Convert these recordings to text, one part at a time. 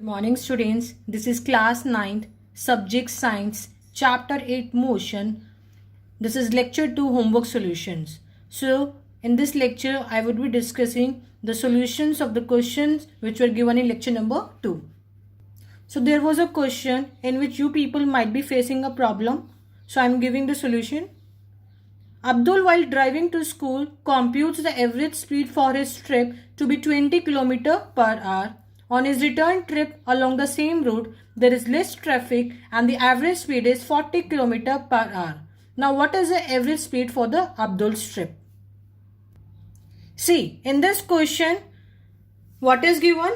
Good morning students, this is class 9th, subject science, chapter 8 motion. This is lecture 2 homework solutions. So in this lecture I would be discussing the solutions of the questions which were given in lecture number 2. So there was a question in which you people might be facing a problem. So I am giving the solution. Abdul, while driving to school, computes the average speed for his trip to be 20 km per hour. On his return trip along the same route, there is less traffic and the average speed is 40 km per hour. Now, what is the average speed for the Abdul's trip? See, in this question, what is given?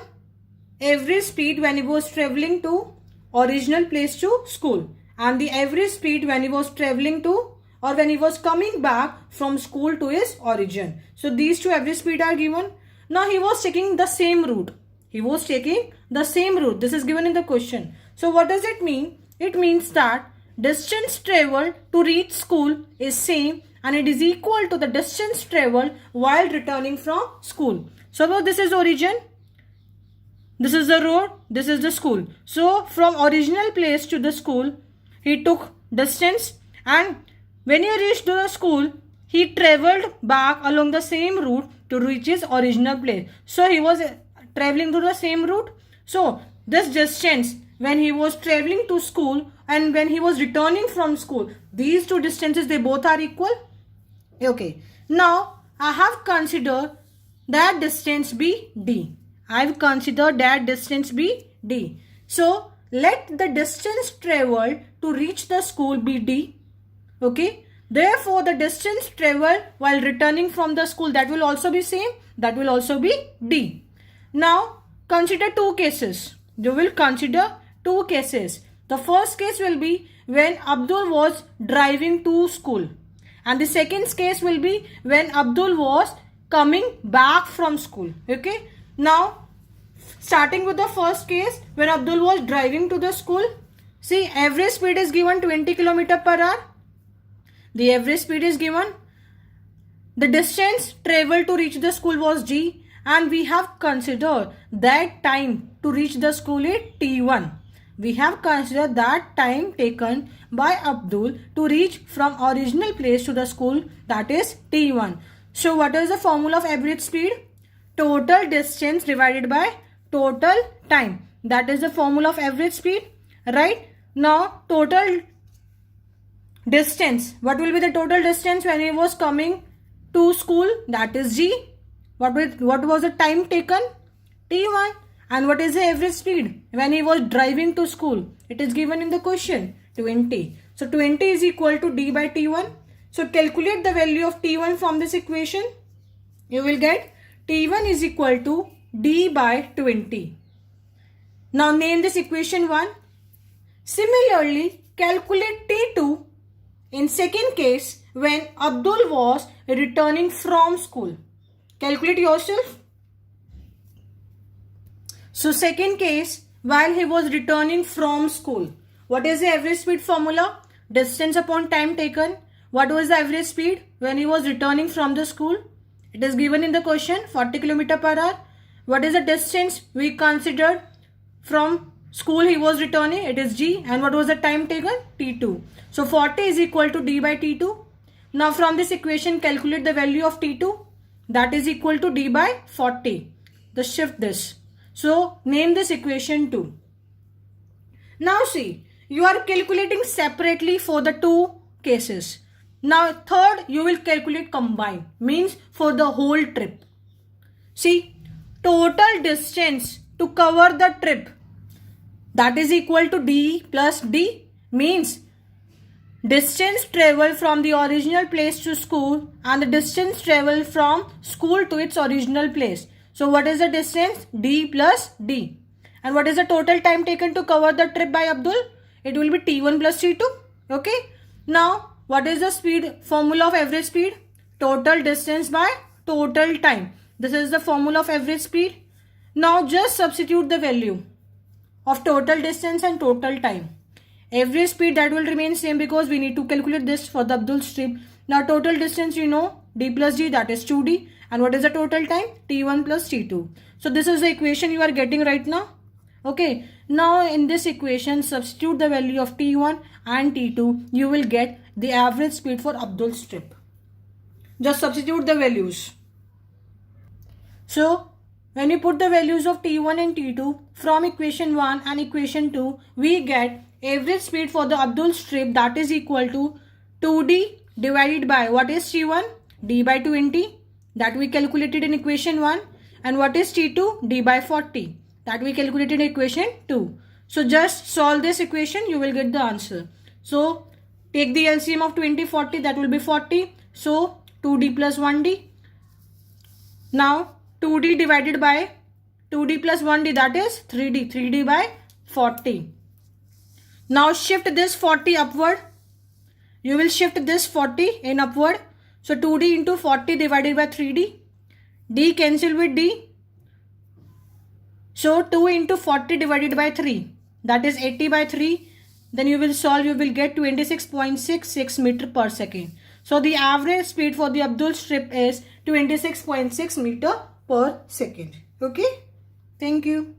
Average speed when he was traveling to original place to school, and the average speed when he was traveling to or when he was coming back from school to his origin. So these two average speed are given. Now he was taking the same route. This is given in the question. So what does it mean? It means that distance traveled to reach school is same and it is equal to the distance traveled while returning from school. So this is origin. This is the road. This is the school. So from original place to the school, he took distance, and when he reached the school, he travelled back along the same route to reach his original place. So he was travelling to the same route. So this distance when he was travelling to school and when he was returning from school, these two distances, they both are equal. Okay. Now I have considered that distance be D. I have considered that distance be D. So let the distance travelled to reach the school be D. Okay, therefore the distance traveled while returning from the school, that will also be same, that will also be D. Now consider two cases. You will consider two cases. The first case will be when Abdul was driving to school, and the second case will be when Abdul was coming back from school. Okay, now starting with the first case, when Abdul was driving to the school, see, average speed is given 20 km per hour. The average speed is given. The distance traveled to reach the school was G, and we have considered that time to reach the school is T1. We have considered that time taken by Abdul to reach from original place to the school, that is T1. So what is the formula of average speed? Total distance divided by total time. That is the formula of average speed, right? Now total distance. What will be the total distance when he was coming to school? That is G. What was the time taken? T1. And what is the average speed when he was driving to school? It is given in the question, 20. So 20 is equal to D by T1. So calculate the value of T1 from this equation. You will get T1 is equal to D by 20. Now name this equation 1. Similarly, calculate T2 in second case when Abdul was returning from school. Calculate yourself. So second case, while he was returning from school, what is the average speed formula? Distance upon time taken. What was the average speed when he was returning from the school? It is given in the question, 40 km per hour. What is the distance we considered from school he was returning? It is G. And what was the time taken? T2. So 40 is equal to D by T2. Now from this equation, calculate the value of T2. That is equal to D by 40. Just shift this. So name this equation 2. Now see, you are calculating separately for the two cases. Now third, you will calculate combined. Means for the whole trip. See, total distance to cover the trip, that is equal to D plus D. Means distance traveled from the original place to school and the distance traveled from school to its original place. So what is the distance? D plus D. And what is the total time taken to cover the trip by Abdul? It will be T1 plus T2. Okay. Now what is the speed formula of average speed? Total distance by total time. This is the formula of average speed. Now just substitute the value of total distance and total time. Average speed, that will remain same because we need to calculate this for the Abdul's trip. Now total distance, you know, D plus D, that is 2D. And what is the total time? T1 plus T2. So this is the equation you are getting right now. Okay, now in this equation, substitute the value of T1 and T2. You will get the average speed for Abdul's trip. Just substitute the values. So, when we put the values of T1 and T2 from equation 1 and equation 2, we get average speed for the Abdul's trip, that is equal to 2D divided by, what is T1? D by 20, that we calculated in equation 1. And what is T2? D by 40, that we calculated in equation 2. So just solve this equation, you will get the answer. So take the LCM of 20, 40, that will be 40. So 2D plus 1D. Now 2D divided by 2D plus 1D, that is 3D. 3D by 40. Now shift this 40 upward. You will shift this 40 in upward. So 2D into 40 divided by 3D. D cancel with D. So 2 into 40 divided by 3. That is 80 by 3. Then you will solve, you will get 26.66 meter per second. So the average speed for the Abdul's trip is 26.6 meter per second. Okay. Thank you.